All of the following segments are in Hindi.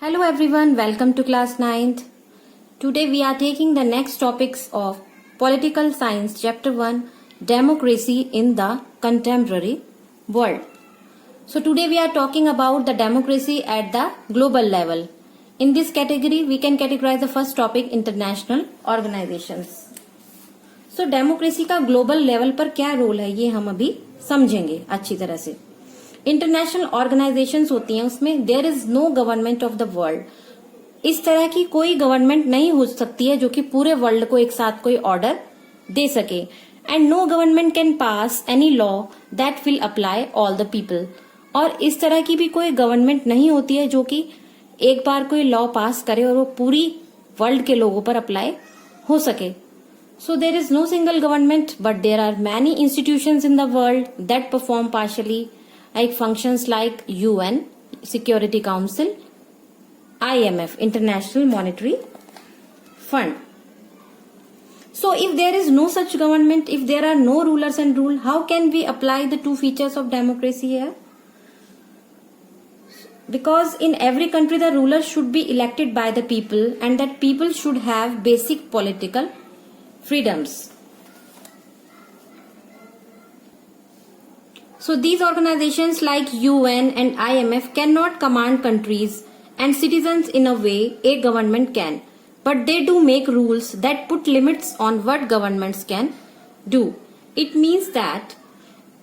Hello everyone, welcome to class 9th. Today we are taking the next topics of Political Science Chapter 1, Democracy in the Contemporary World. So today we are talking about the democracy at the global level. In this category we can categorize the first topic international organizations. So democracy का global level पर क्या रोल है ये हम अभी समझेंगे अच्छी तरह से. इंटरनेशनल ऑर्गेनाइजेशंस होती हैं, उसमें there is no government of the world. इस तरह की कोई गवर्नमेंट नहीं हो सकती है जो कि पूरे वर्ल्ड को एक साथ कोई ऑर्डर दे सके. And no government can pass any law that will apply all the people. और इस तरह की भी कोई गवर्नमेंट नहीं होती है जो कि एक बार कोई लॉ पास करे और वो पूरी वर्ल्ड के लोगों पर अप्लाई हो सके. So there is no single government, but there are many institutions in the world that perform partially like functions like UN, Security Council, IMF, International Monetary Fund. So if there is no such government, if there are no rulers and rule, how can we apply the two features of democracy here? Because in every country the rulers should be elected by the people and that people should have basic political freedoms. So these organizations like UN and IMF cannot command countries and citizens in a way a government can, but they do make rules that put limits on what governments can do. It means that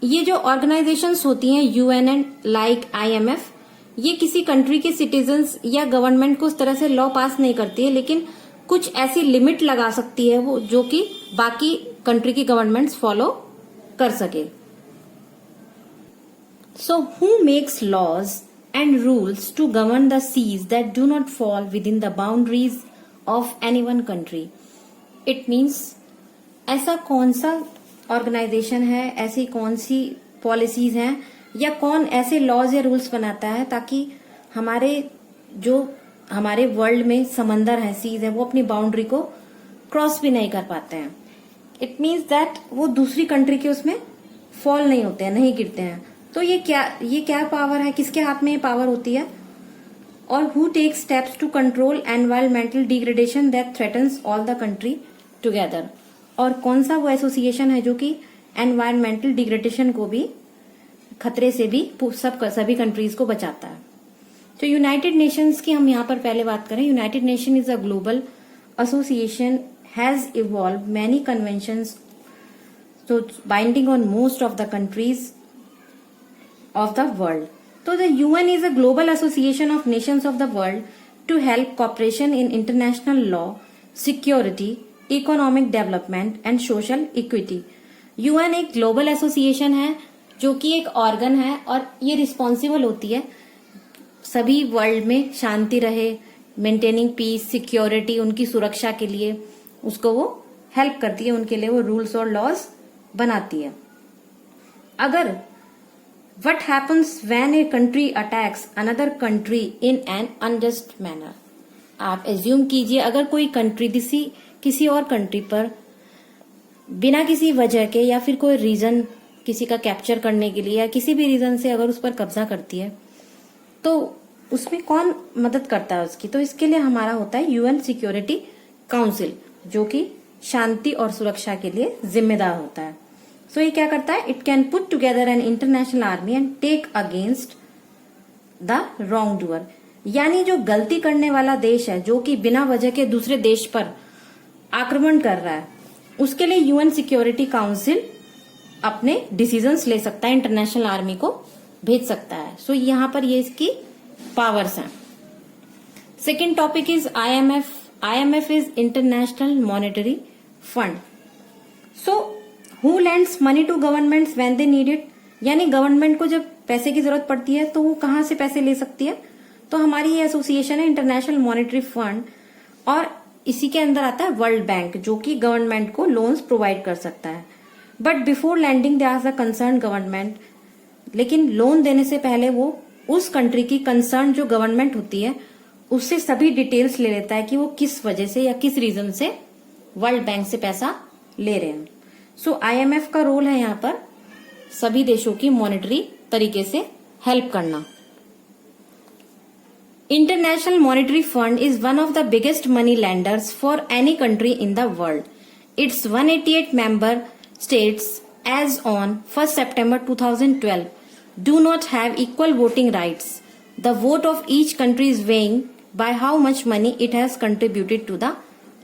ये जो organizations होती हैं UN and like IMF, ये किसी कंट्री के सिटीजन्स या गवर्नमेंट को उस तरह से लॉ पास नहीं करती है, लेकिन कुछ ऐसी लिमिट लगा सकती है वो जो कि बाकी कंट्री की गवर्नमेंट्स फॉलो कर सके. So who makes laws and rules to govern the seas that do not fall within the boundaries of any one country? It means ऐसा कौन सा ऑर्गेनाइजेशन है, ऐसी कौन सी पॉलिसीज हैं या कौन ऐसे लॉज या रूल्स बनाता है ताकि हमारे वर्ल्ड में समंदर है, सीज है, वो अपनी बाउंड्री को क्रॉस भी नहीं कर पाते हैं. इट मीन्स दैट वो दूसरी कंट्री के उसमें फॉल नहीं होते हैं, नहीं गिरते हैं. तो ये क्या पावर है, किसके हाथ में ये पावर होती है? और who take steps to control environmental degradation that threatens all the country together. और कौन सा वो एसोसिएशन है जो कि एनवायरमेंटल डिग्रेडेशन को भी खतरे से भी सभी कंट्रीज को बचाता है. तो यूनाइटेड नेशंस की हम यहाँ पर पहले बात करें. United Nation is a global association has evolve many conventions तो binding on most of the countries of the world. So the UN is a global association of nations of the world to help cooperation in international law, security, economic development and social equity. UN एक global association है जो कि एक organ है और ये responsible होती है सभी वर्ल्ड में शांति रहे, maintaining peace, security, उनकी सुरक्षा के लिए उसको वो हेल्प करती है, उनके लिए वो रूल्स और लॉज बनाती है. अगर What happens when a country attacks another country in an unjust manner? आप एज्यूम कीजिए अगर कोई कंट्री किसी और कंट्री पर बिना किसी वजह के या फिर कोई रीजन किसी का कैप्चर करने के लिए या किसी भी रीजन से अगर उस पर कब्जा करती है तो उसमें कौन मदद करता है उसकी? तो इसके लिए हमारा होता है यूएन सिक्योरिटी काउंसिल जो कि शांति और सुरक्षा के लिए जिम्मेदार होता है. सो ये क्या करता है? It can put together an international army and take against the wrong doer. यानी जो गलती करने वाला देश है जो कि बिना वजह के दूसरे देश पर आक्रमण कर रहा है उसके लिए यूएन सिक्योरिटी काउंसिल अपने डिसीजंस ले सकता है, इंटरनेशनल आर्मी को भेज सकता है. सो यहाँ पर ये इसकी पावर्स हैं. Second topic is IMF. IMF is international monetary fund. So who lends money to governments when they need it. यानी गवर्नमेंट को जब पैसे की जरूरत पड़ती है तो वो कहाँ से पैसे ले सकती है? तो हमारी ये एसोसिएशन है इंटरनेशनल मॉनेटरी फंड और इसी के अंदर आता है वर्ल्ड बैंक जो कि गवर्नमेंट को लोन्स प्रोवाइड कर सकता है. But before lending they ask the concern government. लेकिन लोन देने से पहले वो उस कंट्री की कंसर्न जो गवर्नमेंट होती है उससे सभी डिटेल्स ले लेता है कि वो किस वजह से या किस रीजन से वर्ल्ड बैंक से पैसा ले रहे हैं. सो IMF का रोल है यहाँ पर सभी देशों की मॉनेटरी तरीके से हेल्प करना. International Monetary Fund is one of the biggest money lenders for any country in the world. Its 188 member states as on 1st September 2012 do not have equal voting rights. The vote of each country is weighing by how much money it has contributed to the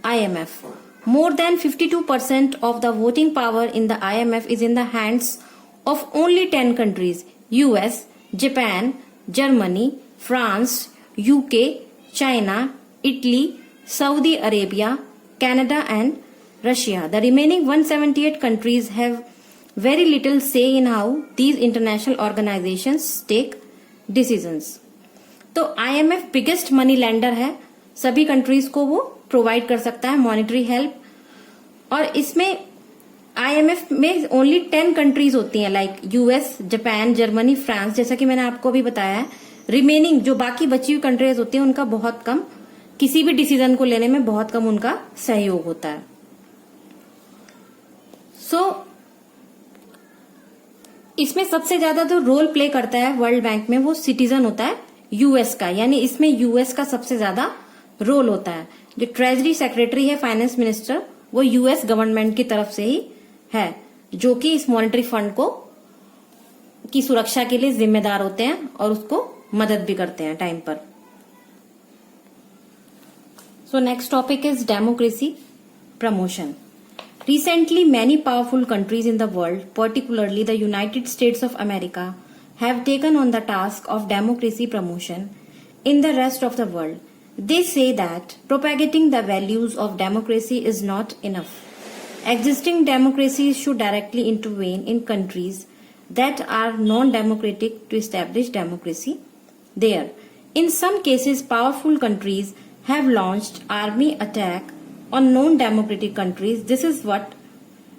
IMF. More than 52% of the voting power in the IMF is in the hands of only 10 countries: US, Japan, Germany, France, UK, China, Italy, Saudi Arabia, Canada and Russia. The remaining 178 countries have very little say in how these international organizations take decisions. तो IMF बिगेस्ट मनी लेंडर है, सभी कंट्रीज को वो प्रोवाइड कर सकता है मॉनेटरी हेल्प, और इसमें IMF में ओनली 10 कंट्रीज होती हैं like US, Japan, Germany, France, जैसा कि मैंने आपको अभी बताया है। रिमेनिंग जो बाकी बची हुई कंट्रीज होती हैं उनका बहुत कम, किसी भी डिसीजन को लेने में बहुत कम उनका सहयोग होता है। इसमें सबसे ज्यादा जो रोल प्ले करता है वर्ल्ड बैंक में वो सिटीजन होता है यूएस का, यानी इसमें यूएस का सबसे ज्यादा रोल होता है। जो ट्रेजरी सेक्रेटरी है, फाइनेंस मिनिस्टर, वो यूएस गवर्नमेंट की तरफ से ही है, जो कि इस मॉनेटरी फंड को की सुरक्षा के लिए जिम्मेदार होते हैं और उसको मदद भी करते हैं टाइम पर। So next topic is democracy promotion. Recently, many powerful countries in the world, particularly the United States of America, have taken on the task of democracy promotion in the rest of the world. They say that propagating the values of democracy is not enough. Existing democracies should directly intervene in countries that are non-democratic to establish democracy there. In some cases, powerful countries have launched army attack on non-democratic countries. This is what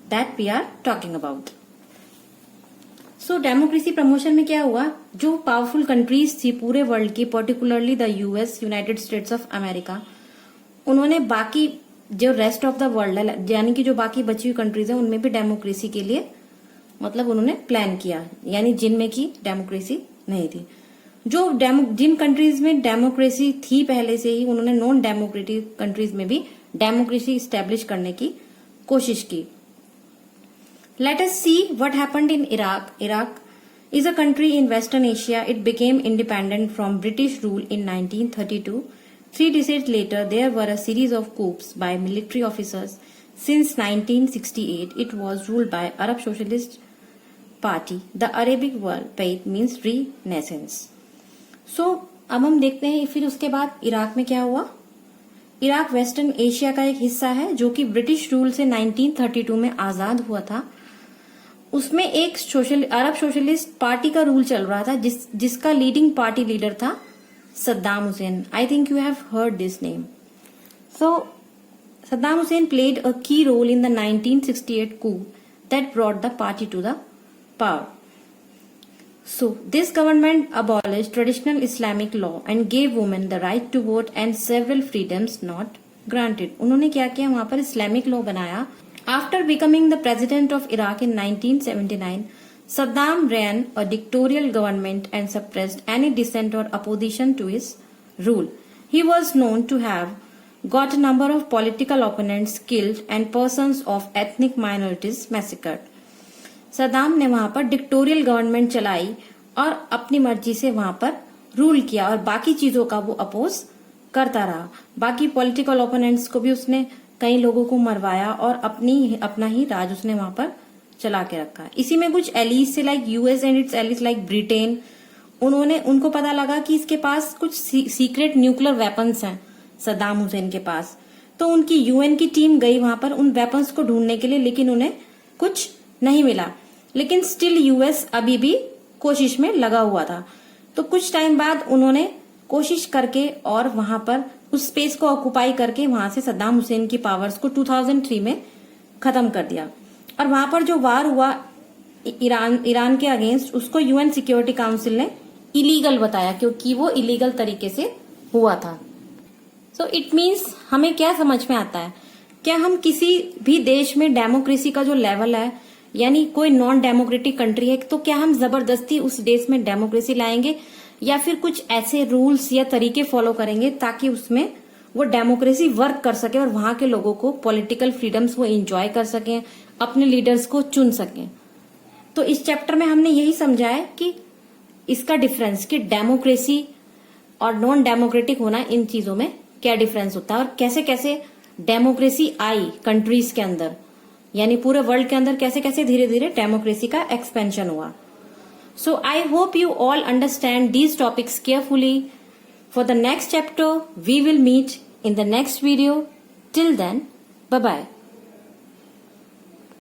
that we are talking about. So democracy promotion में क्या हुआ, जो पावरफुल कंट्रीज थी पूरे वर्ल्ड की, particularly the US, United states of America, उन्होंने बाकी जो रेस्ट ऑफ द वर्ल्ड है, यानी कि जो बाकी बची हुई कंट्रीज है, उनमें भी डेमोक्रेसी के लिए मतलब उन्होंने प्लान किया, यानी जिनमें की डेमोक्रेसी नहीं थी। जिन कंट्रीज में डेमोक्रेसी थी पहले से ही, उन्होंने नॉन डेमोक्रेटिक कंट्रीज में भी डेमोक्रेसी स्टैब्लिश करने की कोशिश की। Let us see what happened in Iraq. Iraq is a country in Western Asia. It became independent from British rule in 1932. 3 decades later, there were a series of coups by military officers. Since 1968, it was ruled by Arab Socialist Party. The Arabic word means renaissance. So, अब हम देखते हैं फिर उसके बाद इराक में क्या हुआ। इराक वेस्टर्न एशिया का एक हिस्सा है जो कि ब्रिटिश रूल से 1932 में आजाद हुआ था। उसमें एक अरब सोशलिस्ट पार्टी का रूल चल रहा था, जिसका लीडिंग पार्टी लीडर था Saddam Hussein. I think you have heard this name. So Saddam Hussein played a key role in the 1968 coup that brought the party to the power. So, this government abolished traditional Islamic law and gave women the right to vote and several freedoms not granted. उन्होंने क्या किया, वहां पर इस्लामिक लॉ बनाया। After becoming the president of Iraq in 1979, Saddam ran a dictatorial government and suppressed any dissent or opposition to his rule. He was known to have got a number of political opponents killed and persons of ethnic minorities massacred. Saddam ने वहां पर डिक्टोरियल गवर्नमेंट चलाई और अपनी मर्जी से वहां पर रूल किया और बाकी चीजों का वो अपोज करता रहा। बाकी पॉलिटिकल ओपोनेंट्स को भी उसने कई लोगों को मरवाया और अपना ही राज उसने वहां पर चला के रखा। इसी में कुछ एलीज से like US and it's allies like Britain, उनको पता लगा कि इसके पास कुछ सीक्रेट न्यूक्लियर वेपन्स हैं सद्दाम हुसैन के पास, तो उनकी यूएन की टीम गई वहां पर उन वेपन्स को ढूंढने के लिए, लेकिन उन्हें कुछ नहीं मिला। लेकिन स्टिल यूएस अभी भी कोशिश में लगा हुआ था। तो कुछ टाइम बाद उन्होंने कोशिश करके और वहां पर उस स्पेस को ऑक्युपाई करके वहां से सद्दाम हुसैन की पावर्स को 2003 में खत्म कर दिया। और वहां पर जो वार हुआ ईरान के अगेंस्ट, उसको यूएन सिक्योरिटी काउंसिल ने इलीगल बताया, क्योंकि वो इलीगल तरीके से हुआ था। सो इट मीन्स हमें क्या समझ में आता है, क्या हम किसी भी देश में डेमोक्रेसी का जो लेवल है, यानी कोई नॉन डेमोक्रेटिक कंट्री है, तो क्या हम जबरदस्ती उस देश में डेमोक्रेसी लाएंगे, या फिर कुछ ऐसे रूल्स या तरीके फॉलो करेंगे ताकि उसमें वो डेमोक्रेसी वर्क कर सके और वहां के लोगों को पॉलिटिकल फ्रीडम्स वो एंजॉय कर सकें, अपने लीडर्स को चुन सकें। तो इस चैप्टर में हमने यही समझा है कि इसका डिफरेंस कि डेमोक्रेसी और नॉन डेमोक्रेटिक होना, इन चीजों में क्या डिफरेंस होता है और कैसे कैसे डेमोक्रेसी आई कंट्रीज के अंदर, यानी पूरे वर्ल्ड के अंदर कैसे कैसे धीरे धीरे डेमोक्रेसी का एक्सपेंशन हुआ। So I hope you all understand these topics carefully. For the next chapter, we will meet in the next video. Till then, bye-bye.